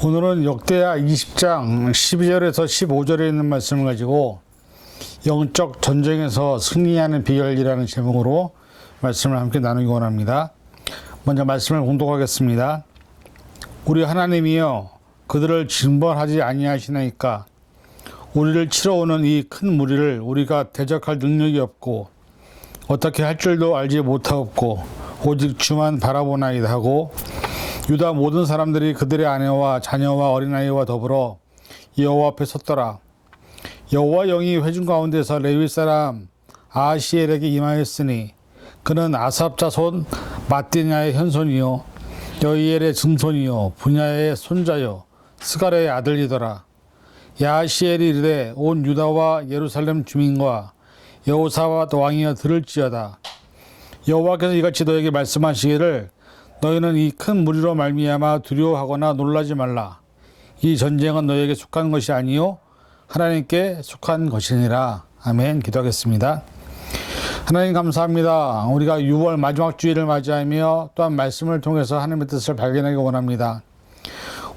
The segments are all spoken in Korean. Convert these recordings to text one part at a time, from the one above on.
오늘은 역대하 20장 12절에서 15절에 있는 말씀을 가지고 영적 전쟁에서 승리하는 비결이라는 제목으로 말씀을 함께 나누기 원합니다. 먼저 말씀을 공독하겠습니다. 우리 하나님이여 그들을 징벌하지 아니하시나이까. 우리를 치러 오는 이 큰 무리를 우리가 대적할 능력이 없고 어떻게 할 줄도 알지 못하옵고 오직 주만 바라보나이다 하고 유다 모든 사람들이 그들의 아내와 자녀와 어린아이와 더불어 여호와 앞에 섰더라. 여호와 영이 회중 가운데서 레위 사람 아하시엘에게 임하였으니 그는 아삽 자손 마띠냐의 현손이요 여이엘의 증손이요 분야의 손자요 스가랴의 아들이더라. 야하시엘이 이르되 온 유다와 예루살렘 주민과 여호사밧 왕이여 들을지어다. 여호와께서 이같이 너에게 말씀하시기를 너희는 이 큰 무리로 말미암아 두려워하거나 놀라지 말라. 이 전쟁은 너희에게 속한 것이 아니요 하나님께 속한 것이니라. 아멘. 기도하겠습니다. 하나님 감사합니다. 우리가 6월 마지막 주일을 맞이하며 또한 말씀을 통해서 하나님의 뜻을 발견하기 원합니다.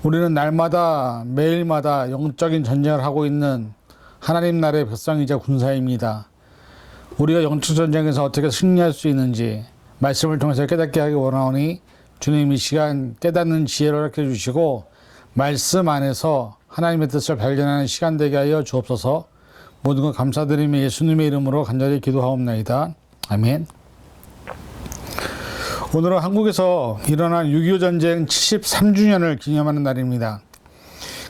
우리는 날마다 매일마다 영적인 전쟁을 하고 있는 하나님 나라의 백성이자 군사입니다. 우리가 영적 전쟁에서 어떻게 승리할 수 있는지 말씀을 통해서 깨닫게 하기 원하오니 주님 이 시간 깨닫는 지혜를 허락해 주시고 말씀 안에서 하나님의 뜻을 발견하는 시간 되게 하여 주옵소서. 모든 것 감사드리며 예수님의 이름으로 간절히 기도하옵나이다. 아멘. 오늘은 한국에서 일어난 6.25 전쟁 73주년을 기념하는 날입니다.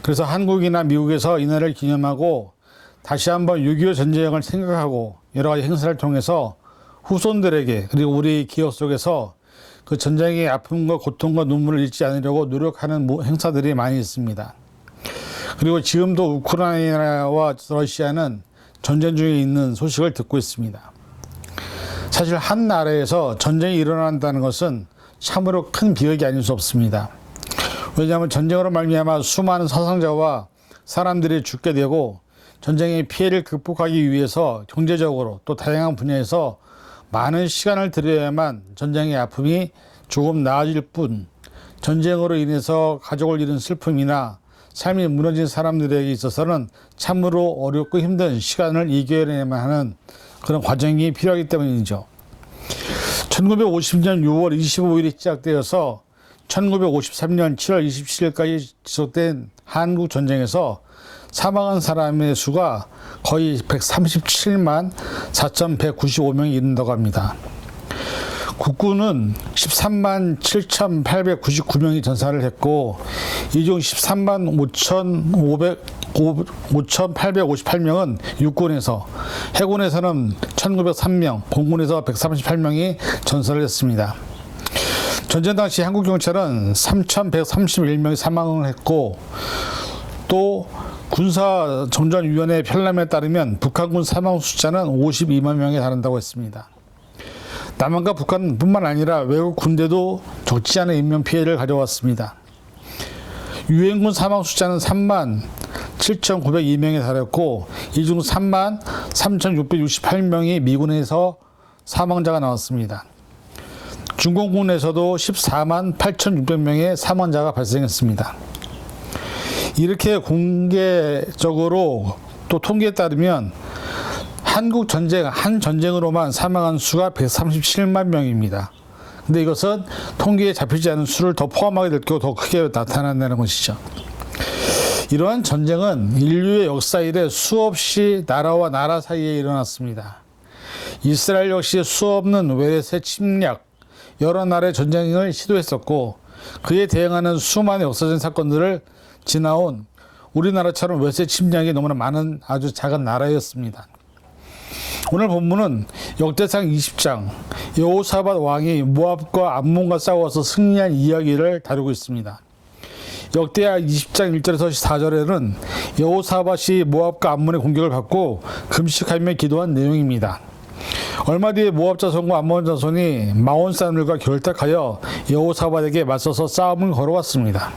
그래서 한국이나 미국에서 이 날을 기념하고 다시 한번 6.25 전쟁을 생각하고 여러 가지 행사를 통해서 후손들에게 그리고 우리 기억 속에서 그 전쟁의 아픔과 고통과 눈물을 잃지 않으려고 노력하는 행사들이 많이 있습니다. 그리고 지금도 우크라이나와 러시아는 전쟁 중에 있는 소식을 듣고 있습니다. 사실 한 나라에서 전쟁이 일어난다는 것은 참으로 큰 비극이 아닐 수 없습니다. 왜냐하면 전쟁으로 말미암아 수많은 사상자와 사람들이 죽게 되고 전쟁의 피해를 극복하기 위해서 경제적으로 또 다양한 분야에서 많은 시간을 들여야만 전쟁의 아픔이 조금 나아질 뿐 전쟁으로 인해서 가족을 잃은 슬픔이나 삶이 무너진 사람들에게 있어서는 참으로 어렵고 힘든 시간을 이겨내야만 하는 그런 과정이 필요하기 때문이죠. 1950년 6월 25일이 시작되어서 1953년 7월 27일까지 지속된 한국 전쟁에서 사망한 사람의 수가 거의 137만 4,195명이 이른다고 합니다. 국군은 13만 7,899명이 전사를 했고 이 중 13만 5,858명은 육군에서, 해군에서는 1,903명, 공군에서 138명이 전사를 했습니다. 전쟁 당시 한국 경찰은 3,131명이 사망을 했고 또 군사정전위원회 편람에 따르면 북한군 사망 숫자는 52만 명에 달한다고 했습니다. 남한과 북한뿐만 아니라 외국 군대도 적지 않은 인명피해를 가져왔습니다. 유엔군 사망 숫자는 3만 7,902명에 달했고 이 중 3만 3,668명이 미군에서 사망자가 나왔습니다. 중공군에서도 14만 8,600명의 사망자가 발생했습니다. 이렇게 공개적으로 또 통계에 따르면 한국 전쟁, 한 전쟁으로만 사망한 수가 137만 명입니다. 근데 이것은 통계에 잡히지 않은 수를 더 포함하게 될 경우 더 크게 나타난다는 것이죠. 이러한 전쟁은 인류의 역사 이래 수없이 나라와 나라 사이에 일어났습니다. 이스라엘 역시 수없는 외세 침략, 여러 나라의 전쟁을 시도했었고 그에 대응하는 수많은 역사적인 사건들을 지나온 우리나라처럼 외세 침략이 너무나 많은 아주 작은 나라였습니다. 오늘 본문은 역대상 20장 여호사밧 왕이 모압과 암몬과 싸워서 승리한 이야기를 다루고 있습니다. 역대하 20장 1절에서 4절에는 여호사밧이 모압과 암몬의 공격을 받고 금식하며 기도한 내용입니다. 얼마 뒤에 모압 자손과 암몬 자손이 마온 사람들과 결탁하여 여호사밧에게 맞서서 싸움을 걸어왔습니다.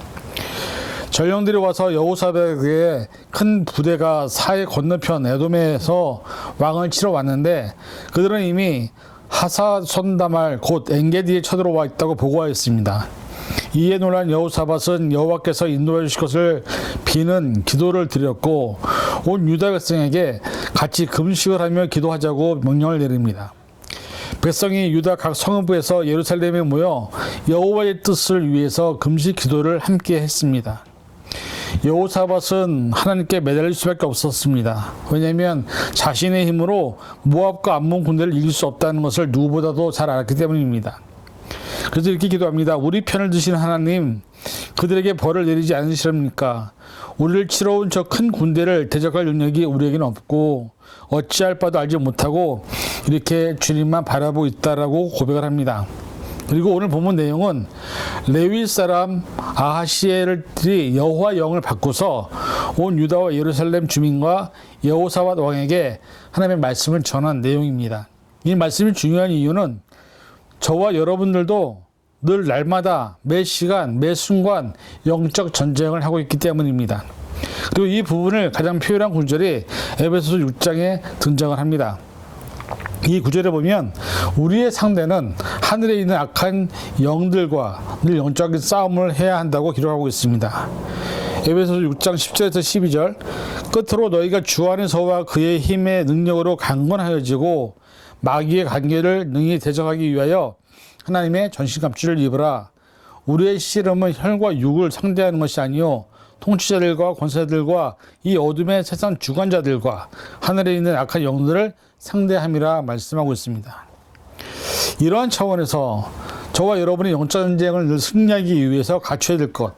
전령들이 와서 여호사밧에게 큰 부대가 사해 건너편 에돔에서 왕을 치러 왔는데 그들은 이미 하사손다말 곧 엔게디에 쳐들어와 있다고 보고하였습니다. 이에 놀란 여호사밧은 여호와께서 인도해 주실 것을 비는 기도를 드렸고 온 유다 백성에게 같이 금식을 하며 기도하자고 명령을 내립니다. 백성이 유다 각 성읍에서 예루살렘에 모여 여호와의 뜻을 위해서 금식 기도를 함께 했습니다. 여호사밧은 하나님께 매달릴 수밖에 없었습니다. 왜냐하면 자신의 힘으로 모압과 암몬 군대를 이길 수 없다는 것을 누구보다도 잘 알았기 때문입니다. 그래서 이렇게 기도합니다. 우리 편을 드시는 하나님, 그들에게 벌을 내리지 않으시렵니까? 우리를 치러 온 저 큰 군대를 대적할 능력이 우리에게는 없고 어찌할 바도 알지 못하고 이렇게 주님만 바라보고 있다라고 고백을 합니다. 그리고 오늘 본문 내용은 레위 사람 아하시엘들이 여호와 영을 받고서 온 유다와 예루살렘 주민과 여호사밧 왕에게 하나님의 말씀을 전한 내용입니다. 이 말씀이 중요한 이유는 저와 여러분들도 늘 날마다 매 시간 매 순간 영적 전쟁을 하고 있기 때문입니다. 그리고 이 부분을 가장 표현한 구절이 에베소서 6장에 등장을 합니다. 이 구절에 보면 우리의 상대는 하늘에 있는 악한 영들과 늘 영적인 싸움을 해야 한다고 기록하고 있습니다. 에베소서 6장 10절에서 12절 끝으로 너희가 주 안에서와 그의 힘의 능력으로 강건하여지고 마귀의 관계를 능히 대적하기 위하여 하나님의 전신갑주를 입으라. 우리의 씨름은 혈과 육을 상대하는 것이 아니요 통치자들과 권세들과 이 어둠의 세상 주관자들과 하늘에 있는 악한 영들을 상대함이라 말씀하고 있습니다. 이러한 차원에서 저와 여러분의 영적 전쟁을 늘 승리하기 위해서 갖춰야 될 것,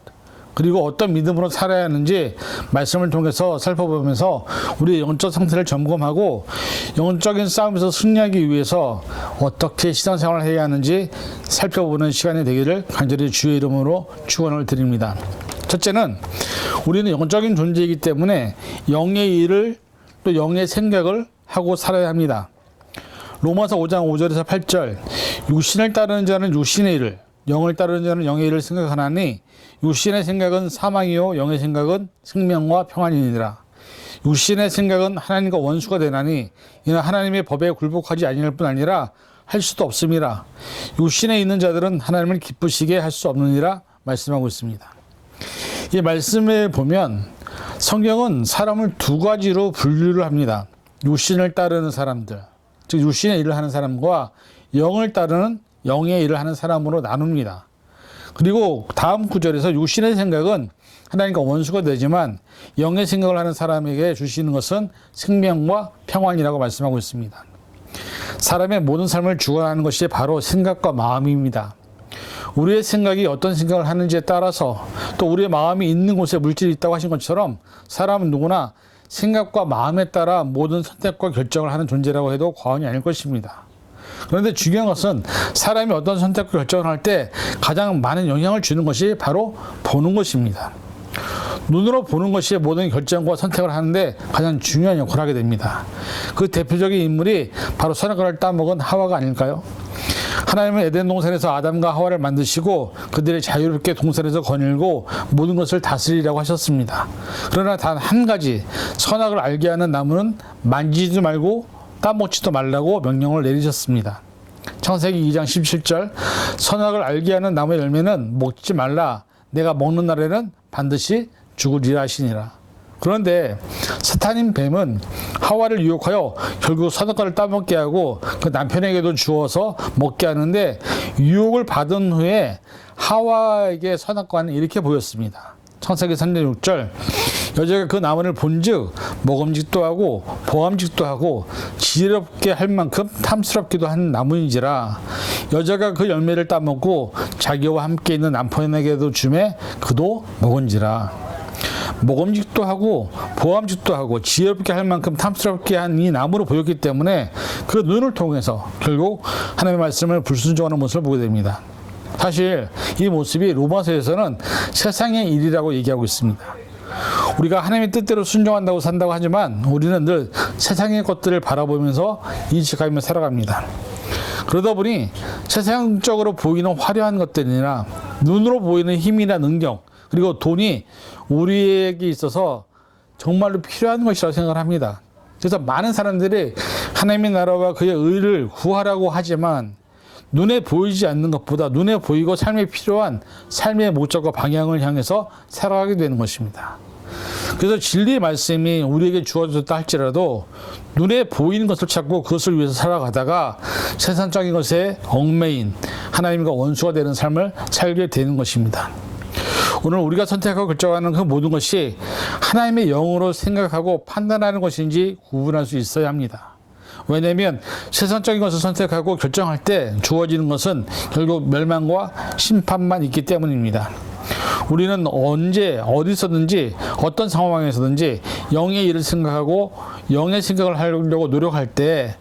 그리고 어떤 믿음으로 살아야 하는지 말씀을 통해서 살펴보면서 우리의 영적 상태를 점검하고 영적인 싸움에서 승리하기 위해서 어떻게 신앙생활을 해야 하는지 살펴보는 시간이 되기를 간절히 주의 이름으로 축원을 드립니다. 첫째는 우리는 영적인 존재이기 때문에 영의 일을 또 영의 생각을 하고 살아야 합니다. 로마서 5장 5절에서 8절 육신을 따르는 자는 육신의 일을, 영을 따르는 자는 영의 일을 생각하나니 육신의 생각은 사망이요 영의 생각은 생명과 평안이니라. 육신의 생각은 하나님과 원수가 되나니 이는 하나님의 법에 굴복하지 아니할 뿐 아니라 할 수도 없음이라. 육신에 있는 자들은 하나님을 기쁘시게 할 수 없느니라 말씀하고 있습니다. 이 말씀에 보면 성경은 사람을 두 가지로 분류를 합니다. 육신을 따르는 사람들, 즉 육신의 일을 하는 사람과 영을 따르는 영의 일을 하는 사람으로 나눕니다. 그리고 다음 구절에서 육신의 생각은 하나님과 원수가 되지만 영의 생각을 하는 사람에게 주시는 것은 생명과 평안이라고 말씀하고 있습니다. 사람의 모든 삶을 주관하는 것이 바로 생각과 마음입니다. 우리의 생각이 어떤 생각을 하는지에 따라서 또 우리의 마음이 있는 곳에 물질이 있다고 하신 것처럼 사람은 누구나 생각과 마음에 따라 모든 선택과 결정을 하는 존재라고 해도 과언이 아닐 것입니다. 그런데 중요한 것은 사람이 어떤 선택과 결정을 할 때 가장 많은 영향을 주는 것이 바로 보는 것입니다. 눈으로 보는 것이 모든 결정과 선택을 하는데 가장 중요한 역할을 하게 됩니다. 그 대표적인 인물이 바로 선악과를 따먹은 하와가 아닐까요? 하나님은 에덴 동산에서 아담과 하와를 만드시고 그들의 자유롭게 동산에서 거닐고 모든 것을 다스리라고 하셨습니다. 그러나 단 한 가지 선악을 알게 하는 나무는 만지지도 말고 따먹지도 말라고 명령을 내리셨습니다. 창세기 2장 17절 선악을 알게 하는 나무의 열매는 먹지 말라. 내가 먹는 날에는 반드시 죽으리라 하시니라. 그런데 사탄인 뱀은 하와를 유혹하여 결국 선악과를 따먹게 하고 그 남편에게도 주어서 먹게 하는데 유혹을 받은 후에 하와에게 선악과는 이렇게 보였습니다. 창세기 3장 6절 여자가 그 나무를 본즉 먹음직도 하고 보암직도 하고 지혜롭게 할 만큼 탐스럽기도 한 나무인지라. 여자가 그 열매를 따먹고 자기와 함께 있는 남편에게도 주매 그도 먹은지라. 먹음직도 하고 보암직도 하고 지혜롭게 할 만큼 탐스럽게 한 이 나무로 보였기 때문에 그 눈을 통해서 결국 하나님의 말씀을 불순종하는 모습을 보게 됩니다. 사실 이 모습이 로마서에서는 세상의 일이라고 얘기하고 있습니다. 우리가 하나님의 뜻대로 순종한다고 산다고 하지만 우리는 늘 세상의 것들을 바라보면서 인식하며 살아갑니다. 그러다 보니 세상적으로 보이는 화려한 것들이나 눈으로 보이는 힘이나 능력 그리고 돈이 우리에게 있어서 정말로 필요한 것이라고 생각을 합니다. 그래서 많은 사람들이 하나님의 나라와 그의 의를 구하라고 하지만 눈에 보이지 않는 것보다 눈에 보이고 삶에 필요한 삶의 목적과 방향을 향해서 살아가게 되는 것입니다. 그래서 진리의 말씀이 우리에게 주어졌다 할지라도 눈에 보이는 것을 찾고 그것을 위해서 살아가다가 세상적인 것에 얽매인 하나님과 원수가 되는 삶을 살게 되는 것입니다. 오늘 우리가 선택하고 결정하는 그 모든 것이 하나님의 영으로 생각하고 판단하는 것인지 구분할 수 있어야 합니다. 왜냐하면 세상적인 것을 선택하고 결정할 때 주어지는 것은 결국 멸망과 심판만 있기 때문입니다. 우리는 언제 어디서든지 어떤 상황에서든지 영의 일을 생각하고 영의 생각을 하려고 노력할 때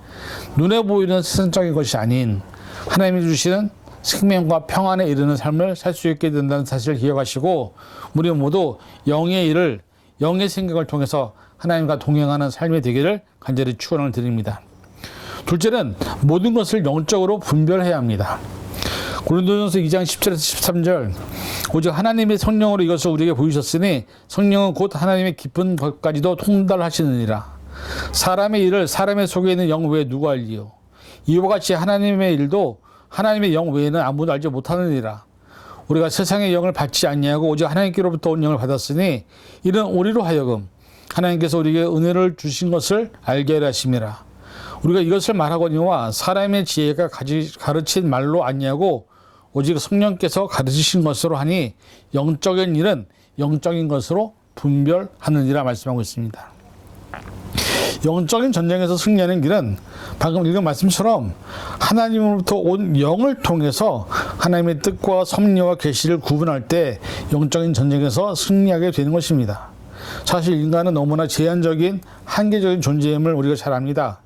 눈에 보이는 세상적인 것이 아닌 하나님이 주시는 생명과 평안에 이르는 삶을 살 수 있게 된다는 사실을 기억하시고 우리 모두 영의 일을 영의 생각을 통해서 하나님과 동행하는 삶이 되기를 간절히 축원을 드립니다. 둘째는 모든 것을 영적으로 분별해야 합니다. 고린도전서 2장 10절에서 13절 오직 하나님의 성령으로 이것을 우리에게 보이셨으니 성령은 곧 하나님의 깊은 것까지도 통달하시느니라. 사람의 일을 사람의 속에 있는 영 외에 누가 알리요. 이와 같이 하나님의 일도 하나님의 영 외에는 아무도 알지 못하느니라. 우리가 세상의 영을 받지 아니하고 오직 하나님께로부터 온 영을 받았으니 이는 우리로 하여금 하나님께서 우리에게 은혜를 주신 것을 알게 하려 하심이라. 우리가 이것을 말하거니와 사람의 지혜가 가르친 말로 아니하고 오직 성령께서 가르치신 것으로 하니 영적인 일은 영적인 것으로 분별하느니라 말씀하고 있습니다. 영적인 전쟁에서 승리하는 길은 방금 읽은 말씀처럼 하나님으로부터 온 영을 통해서 하나님의 뜻과 섭리와 계시를 구분할 때 영적인 전쟁에서 승리하게 되는 것입니다. 사실 인간은 너무나 제한적인 한계적인 존재임을 우리가 잘 압니다.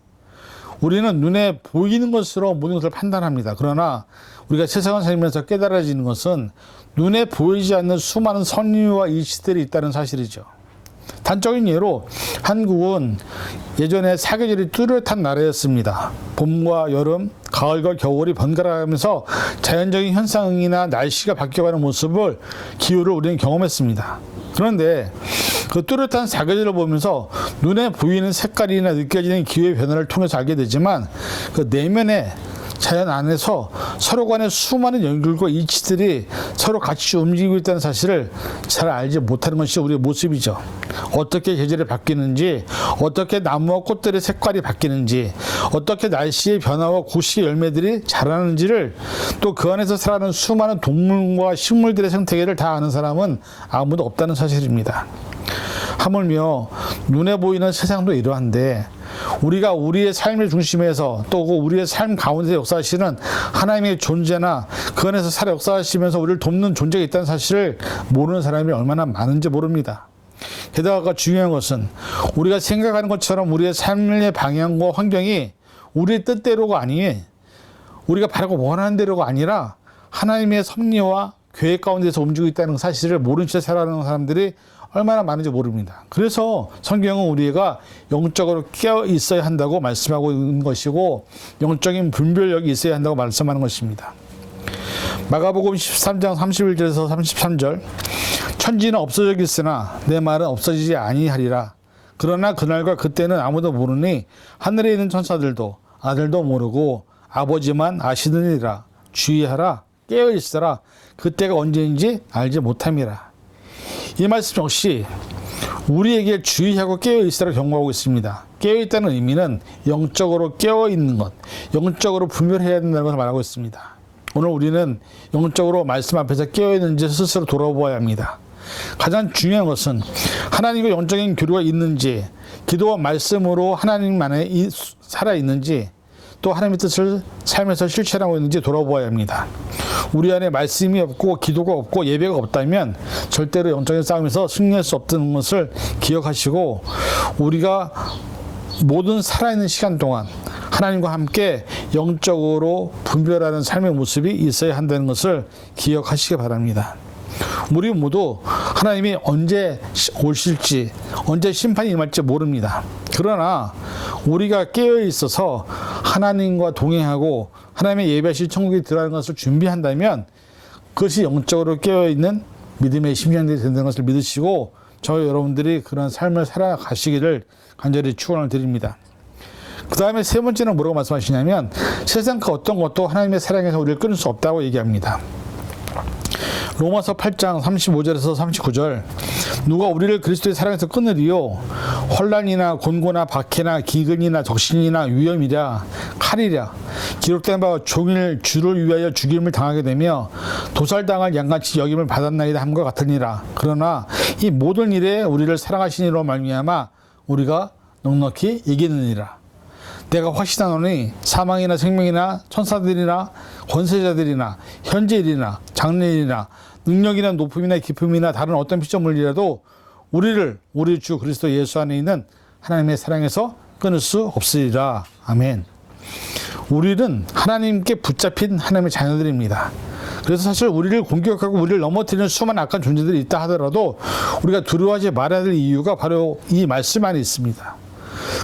우리는 눈에 보이는 것으로 모든 것을 판단합니다. 그러나 우리가 세상을 살면서 깨달아지는 것은 눈에 보이지 않는 수많은 선의와 이치들이 있다는 사실이죠. 단적인 예로 한국은 예전에 사계절이 뚜렷한 나라였습니다. 봄과 여름, 가을과 겨울이 번갈아가면서 자연적인 현상이나 날씨가 바뀌어가는 모습을 기후를 우리는 경험했습니다. 그런데 그 뚜렷한 사계절을 보면서 눈에 보이는 색깔이나 느껴지는 기후의 변화를 통해서 알게 되지만 그 내면에 자연 안에서 서로 간의 수많은 연결과 이치들이 서로 같이 움직이고 있다는 사실을 잘 알지 못하는 것이 우리의 모습이죠. 어떻게 계절이 바뀌는지, 어떻게 나무와 꽃들의 색깔이 바뀌는지, 어떻게 날씨의 변화와 고시의 열매들이 자라는지를 또 그 안에서 살아가는 수많은 동물과 식물들의 생태계를 다 아는 사람은 아무도 없다는 사실입니다. 하물며 눈에 보이는 세상도 이러한데 우리가 우리의 삶의 중심에서 또 우리의 삶 가운데 역사하시는 하나님의 존재나 그 안에서 살아 역사하시면서 우리를 돕는 존재가 있다는 사실을 모르는 사람이 얼마나 많은지 모릅니다. 게다가 중요한 것은 우리가 생각하는 것처럼 우리의 삶의 방향과 환경이 우리의 뜻대로가 아니 우리가 바라고 원하는 대로가 아니라 하나님의 섭리와 계획 가운데서 움직이고 있다는 사실을 모른 채 살아가는 사람들이 얼마나 많은지 모릅니다. 그래서 성경은 우리가 영적으로 깨어 있어야 한다고 말씀하고 있는 것이고 영적인 분별력이 있어야 한다고 말씀하는 것입니다. 마가복음 13장 31절에서 33절 천지는 없어지겠으나 내 말은 없어지지 아니하리라. 그러나 그날과 그때는 아무도 모르니 하늘에 있는 천사들도 아들도 모르고 아버지만 아시느니라. 주의하라 깨어 있으라. 그때가 언제인지 알지 못함이라. 이 말씀 역시 우리에게 주의하고 깨어있으라 경고하고 있습니다. 깨어있다는 의미는 영적으로 깨어있는 것, 영적으로 분별해야 된다는 것을 말하고 있습니다. 오늘 우리는 영적으로 말씀 앞에서 깨어있는지 스스로 돌아보아야 합니다. 가장 중요한 것은 하나님과 영적인 교류가 있는지, 기도와 말씀으로 하나님 안에 살아있는지, 또 하나님의 뜻을 삶에서 실천하고 있는지 돌아보아야 합니다. 우리 안에 말씀이 없고 기도가 없고 예배가 없다면 절대로 영적인 싸움에서 승리할 수 없다는 것을 기억하시고 우리가 모든 살아있는 시간 동안 하나님과 함께 영적으로 분별하는 삶의 모습이 있어야 한다는 것을 기억하시기 바랍니다. 우리 모두 하나님이 언제 오실지 언제 심판이 임할지 모릅니다. 그러나 우리가 깨어 있어서 하나님과 동행하고 하나님의 예배하실 천국에 들어가는 것을 준비한다면 그것이 영적으로 깨어있는 믿음의 심령들이 된다는 것을 믿으시고 저희 여러분들이 그런 삶을 살아가시기를 간절히 축원을 드립니다. 그 다음에 세 번째는 뭐라고 말씀하시냐면 세상 그 어떤 것도 하나님의 사랑에서 우리를 끊을 수 없다고 얘기합니다. 로마서 8장 35절에서 39절 누가 우리를 그리스도의 사랑에서 끊으리요 혼란이나 곤고나 박해나 기근이나 적신이나 위험이랴 칼이랴 기록된 바와 종일 주를 위하여 죽임을 당하게 되며 도살당할 양같이 여김을 받았나이다 함과 같으니라. 그러나 이 모든 일에 우리를 사랑하신 이로 말미암아 우리가 넉넉히 이기느니라. 내가 확신하노니 사망이나 생명이나 천사들이나 권세자들이나 현재일이나 장래일이나 능력이나 높음이나 깊음이나 다른 어떤 피조물이라도 우리를 우리 주 그리스도 예수 안에 있는 하나님의 사랑에서 끊을 수 없으리라. 아멘. 우리는 하나님께 붙잡힌 하나님의 자녀들입니다. 그래서 사실 우리를 공격하고 우리를 넘어뜨리는 수많은 악한 존재들이 있다 하더라도 우리가 두려워하지 말아야 될 이유가 바로 이 말씀 안에 있습니다.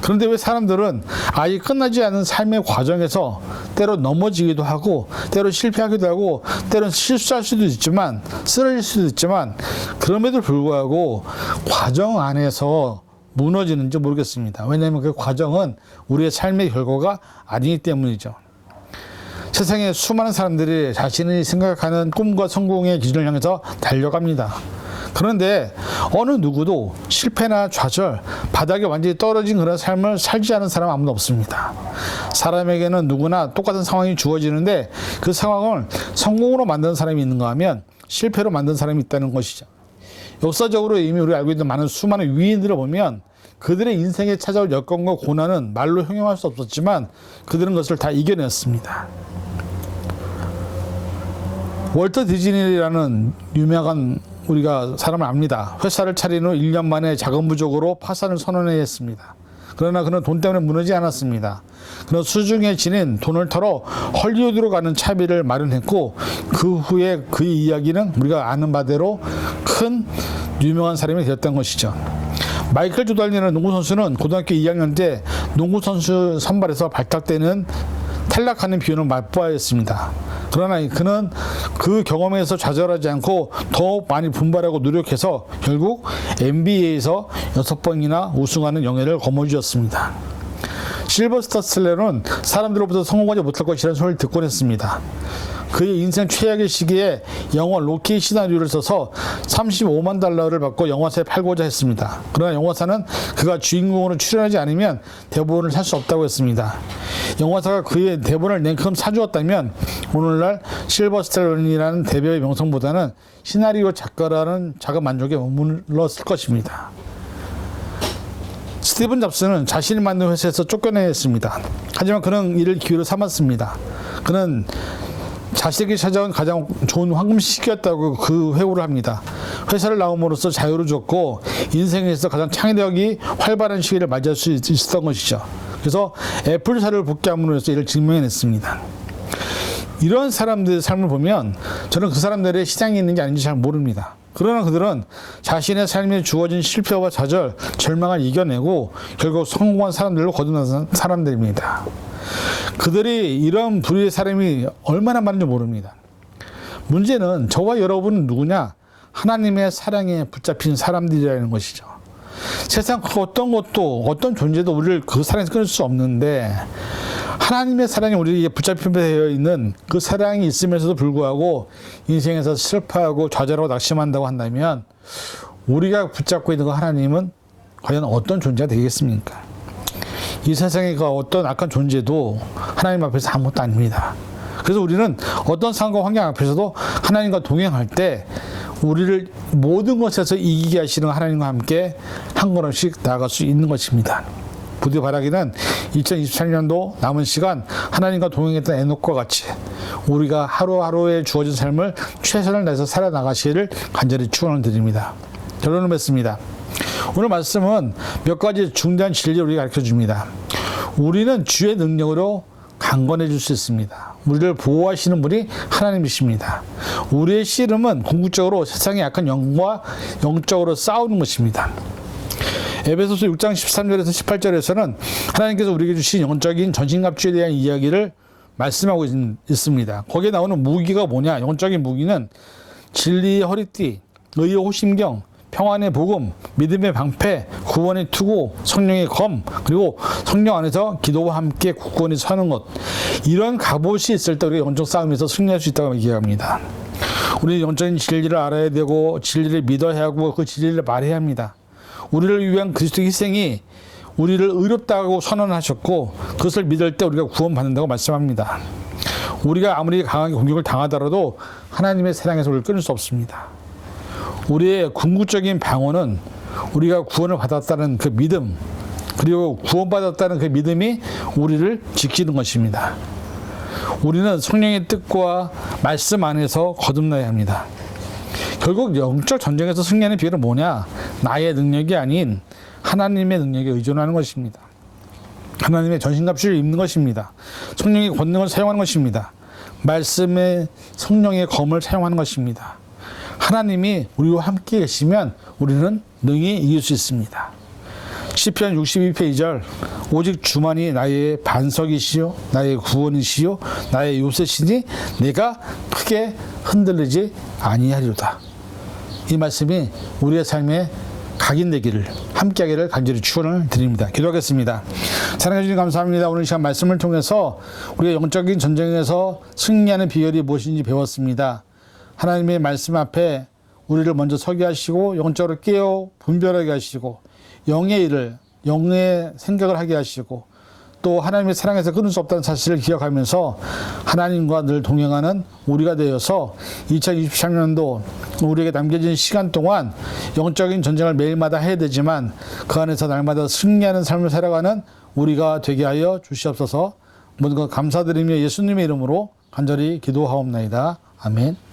그런데 왜 사람들은 아예 끝나지 않은 삶의 과정에서 때로 넘어지기도 하고 때로 실패하기도 하고 때로는 실수할 수도 있지만 쓰러질 수도 있지만 그럼에도 불구하고 과정 안에서 무너지는지 모르겠습니다. 왜냐하면 그 과정은 우리의 삶의 결과가 아니기 때문이죠. 세상에 수많은 사람들이 자신이 생각하는 꿈과 성공의 기준을 향해서 달려갑니다. 그런데 어느 누구도 실패나 좌절, 바닥에 완전히 떨어진 그런 삶을 살지 않은 사람 아무도 없습니다. 사람에게는 누구나 똑같은 상황이 주어지는데 그 상황을 성공으로 만드는 사람이 있는가 하면 실패로 만든 사람이 있다는 것이죠. 역사적으로 이미 우리가 알고 있는 많은 수많은 위인들을 보면 그들의 인생에 찾아올 여건과 고난은 말로 형용할 수 없었지만 그들은 그것을 다 이겨냈습니다. 월터 디즈니라는 유명한 우리가 사람을 압니다. 회사를 차린 후 1년 만에 자금 부족으로 파산을 선언해야 했습니다. 그러나 그는 돈 때문에 무너지지 않았습니다. 그는 수중에 지닌 돈을 털어 헐리우드로 가는 차비를 마련했고 그 후에 그의 이야기는 우리가 아는 바대로 큰 유명한 사람이 되었던 것이죠. 마이클 조던이라는 농구선수는 고등학교 2학년 때 농구선수 선발에서 발탁되는 탈락하는 비운을 맛보아야 했습니다. 그러나 그는 그 경험에서 좌절하지 않고 더 많이 분발하고 노력해서 결국 NBA에서 6번이나 우승하는 영예를 거머쥐었습니다. 실버스타 스텔론은 사람들로부터 성공하지 못할 것이라는 소리를 듣곤 했습니다. 그의 인생 최악의 시기에 영화 로키 시나리오를 써서 $35만 받고 영화사에 팔고자 했습니다. 그러나 영화사는 그가 주인공으로 출연하지 않으면 대본을 살 수 없다고 했습니다. 영화사가 그의 대본을 냉큼 사주었다면 오늘날 실버 스텔론이라는 대배우의 명성보다는 시나리오 작가라는 작은 만족에 머물렀을 것입니다. 스티븐 잡스는 자신이 만든 회사에서 쫓겨내야 했습니다. 하지만 그는 이를 기회로 삼았습니다. 그는 자식에게 찾아온 가장 좋은 황금 시기였다고 그 회고를 합니다. 회사를 나옴으로써 자유를 줬고 인생에서 가장 창의력이 활발한 시기를 맞이할 수 있었던 것이죠. 그래서 애플사를 복귀함으로 해서 이를 증명해냈습니다. 이런 사람들의 삶을 보면 저는 그 사람들의 시장이 있는지 아닌지 잘 모릅니다. 그러나 그들은 자신의 삶에 주어진 실패와 좌절, 절망을 이겨내고 결국 성공한 사람들로 거듭난 사람들입니다. 그들이 이런 부류의 사람이 얼마나 많은지 모릅니다. 문제는 저와 여러분은 누구냐? 하나님의 사랑에 붙잡힌 사람들이라는 것이죠. 세상 그 어떤 것도 어떤 존재도 우리를 그 사랑에서 끊을 수 없는데 하나님의 사랑이 우리에게 붙잡히어 있는 그 사랑이 있으면서도 불구하고 인생에서 슬퍼하고 좌절하고 낙심한다고 한다면 우리가 붙잡고 있는 그 하나님은 과연 어떤 존재가 되겠습니까? 이 세상의 그 어떤 악한 존재도 하나님 앞에서 아무것도 아닙니다. 그래서 우리는 어떤 상황과 환경 앞에서도 하나님과 동행할 때 우리를 모든 것에서 이기게 하시는 하나님과 함께 한 걸음씩 나아갈 수 있는 것입니다. 부디 바라기는 2023년도 남은 시간 하나님과 동행했던 에녹과 같이 우리가 하루하루에 주어진 삶을 최선을 다해서 살아나가시기를 간절히 축원을 드립니다. 결론을 맺습니다. 오늘 말씀은 몇 가지 중대한 진리를 우리가 가르쳐 줍니다. 우리는 주의 능력으로 강건해질 수 있습니다. 우리를 보호하시는 분이 하나님이십니다. 우리의 씨름은 궁극적으로 세상의 약한 영과 영적으로 싸우는 것입니다. 에베소서 6장 13절에서 18절에서는 하나님께서 우리에게 주신 영적인 전신갑주에 대한 이야기를 말씀하고 있습니다. 거기에 나오는 무기가 뭐냐? 영적인 무기는 진리의 허리띠, 의의 호심경, 평안의 복음, 믿음의 방패, 구원의 투구, 성령의 검, 그리고 성령 안에서 기도와 함께 굳건히 서는 것. 이런 갑옷이 있을 때 우리가 영적 싸움에서 승리할 수 있다고 얘기합니다. 우리는 영적인 진리를 알아야 되고 진리를 믿어야 하고 그 진리를 말해야 합니다. 우리를 위한 그리스도의 희생이 우리를 의롭다고 선언하셨고 그것을 믿을 때 우리가 구원받는다고 말씀합니다. 우리가 아무리 강하게 공격을 당하더라도 하나님의 사랑에서 우리를 끊을 수 없습니다. 우리의 궁극적인 방어는 우리가 구원을 받았다는 그 믿음, 그리고 구원받았다는 그 믿음이 우리를 지키는 것입니다. 우리는 성령의 뜻과 말씀 안에서 거듭나야 합니다. 결국 영적 전쟁에서 승리하는 비결은 뭐냐? 나의 능력이 아닌 하나님의 능력에 의존하는 것입니다. 하나님의 전신갑주를 입는 것입니다. 성령의 권능을 사용하는 것입니다. 말씀의 성령의 검을 사용하는 것입니다. 하나님이 우리와 함께 계시면 우리는 능히 이길 수 있습니다. 시편 62편 2절 오직 주만이 나의 반석이시요 나의 구원이시요 나의 요새시니 내가 크게 흔들리지 아니하리로다. 이 말씀이 우리의 삶에 각인되기를 함께하기를 간절히 축원을 드립니다. 기도하겠습니다. 사랑해 주님 감사합니다. 오늘 시간 말씀을 통해서 우리가 영적인 전쟁에서 승리하는 비결이 무엇인지 배웠습니다. 하나님의 말씀 앞에 우리를 먼저 서게 하시고 영적으로 깨어 분별하게 하시고 영의 일을 영의 생각을 하게 하시고 또 하나님의 사랑에서 끊을 수 없다는 사실을 기억하면서 하나님과 늘 동행하는 우리가 되어서 2023년도 우리에게 남겨진 시간 동안 영적인 전쟁을 매일마다 해야 되지만 그 안에서 날마다 승리하는 삶을 살아가는 우리가 되게 하여 주시옵소서. 모든 것 감사드리며 예수님의 이름으로 간절히 기도하옵나이다. 아멘.